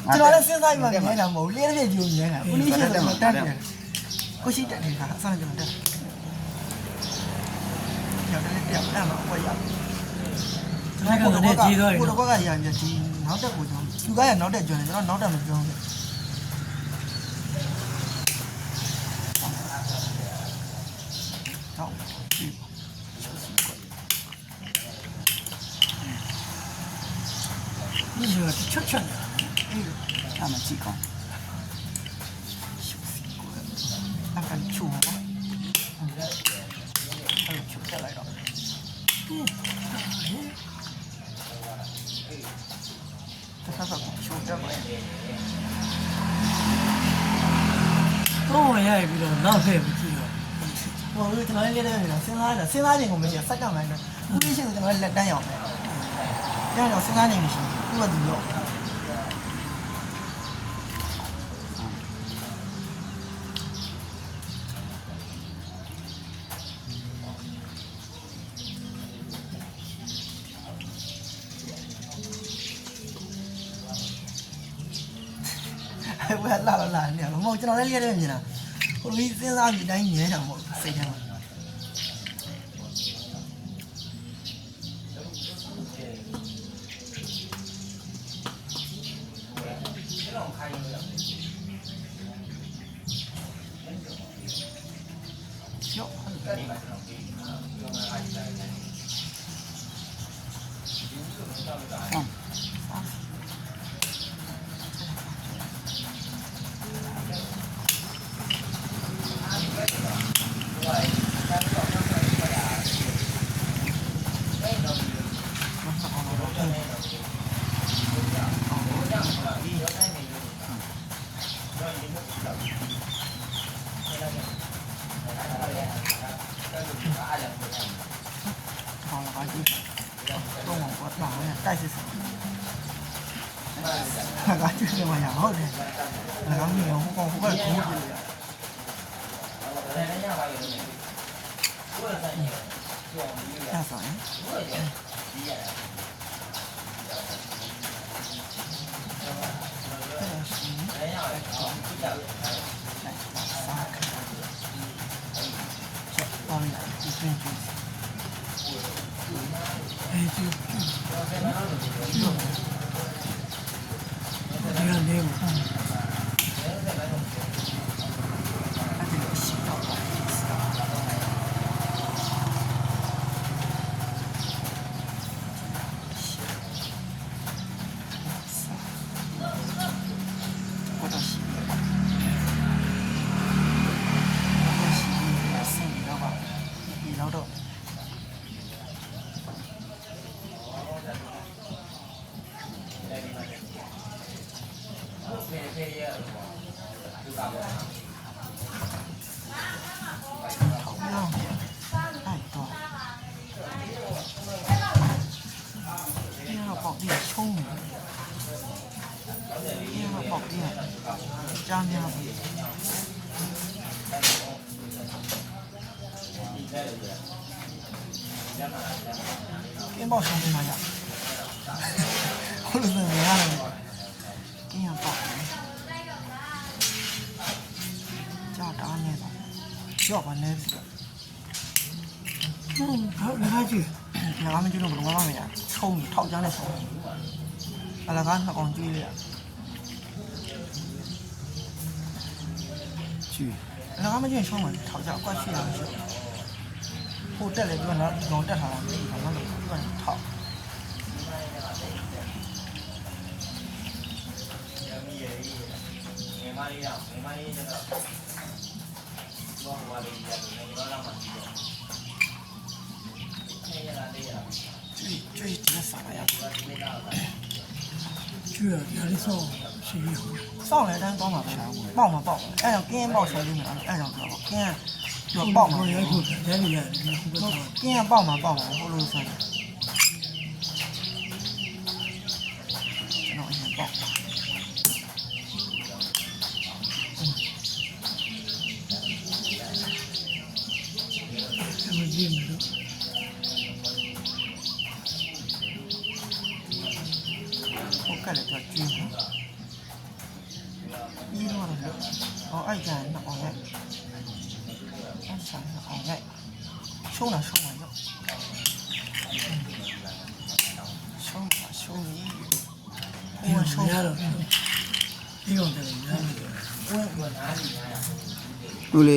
ကျွန်တော်လည်းစဉ်းစားပြီးမှမြင်တာမဟုတ်လျှက်ပြည့်ကြိုးမြင်တာဦးလေးရှိတယ်တက်တယ်ကိုရှိတက်နေတာအစမ်းကျွန်တော်တက်ရောက်တယ်ပြောင်းအဲ့မှာဝယ်ရကျွန်တော်ကတော့ကြီးသွားတယ်ကိုတော့ကရရင်ဒီနောက်တက်ကိုကျွန်တော်သူကရနောက်တက်ကျွန်းတယ်ကျွန်တော်နောက်တက်မကျွန်းဘူးဟုတ်你说悄悄的，他们几个，那个球啊，还有球下来了，这啥子球这个？我也比较浪费不起了。我ကျွန်တော်လည်းလည်းစဉ်းစားခြင်းကိုမရှိစက်ကမှန်းတယ်ဦးလေးရှိဆိုကျွန်တော်လည်းလက်တန်းရောက်တယ်။အဲ့တော့စဉ်းစားနေမရှိဘူးသူကသူရောအဲ့ဘာလာနေမဟုတ်ကျွန်တော်လည်းလည်းမြင်တာဟိုလေးစဉ်းစားပြီးတိုင်းမြင်တာမဟုတ်စိတ်ထဲမှာတိုက်စစ်ငါကျွေးနေမှာရဟုတ်တယ်ငါမြင်ဟိုကောင်ဟိုကဒူးပြရအဲ့ဆိုရင်င်းပေါဆောင်နေမှာရဟုတ်လို့ဆိုရင်ရတယ်ကင်းရပေါကြာတာနေတော့ကြောက်ပါနေပြီဟုတ်ငါကြည့်ငါမကြည့်လို့ဘယ်လိုမှမရချုံထောက်ကြတဲ့ဆောင်အလကားနှစ်ကောင်ကြည့်ရကြည့်အလကားမကြည့်ချုံမှာထောက်ကြအကွက်ရှိတာမရှိဟိုတက်လေဒီကလောတက်ထားတာမသိဘူးဘာလို့လဲဒီကထောက်ကျွေးဒီစားရကျွေးရတယ်ဆောင်းရှိရဆောင်းလည်းတန်းကောင်းပါပဲပေါက်မှာပေါက်အဲ့တော့ကင်းပေါက်ဆွဲလို့မရဘူးအဲ့တော့ပြောကင်း就爆嘛，今天爆嘛，后路上，然后先爆，我盖了条菌。အဲ့ကြနှစ်အောင်ရိုက်အဲ့ဆိုင်နှစ်အောင်ရိုက်ရှုံးတာရှုံးပါရောရှုံးပြီ ဒီကတော့ဒီကောင်တယ်ညာနေတယ် ဝင် သူလေ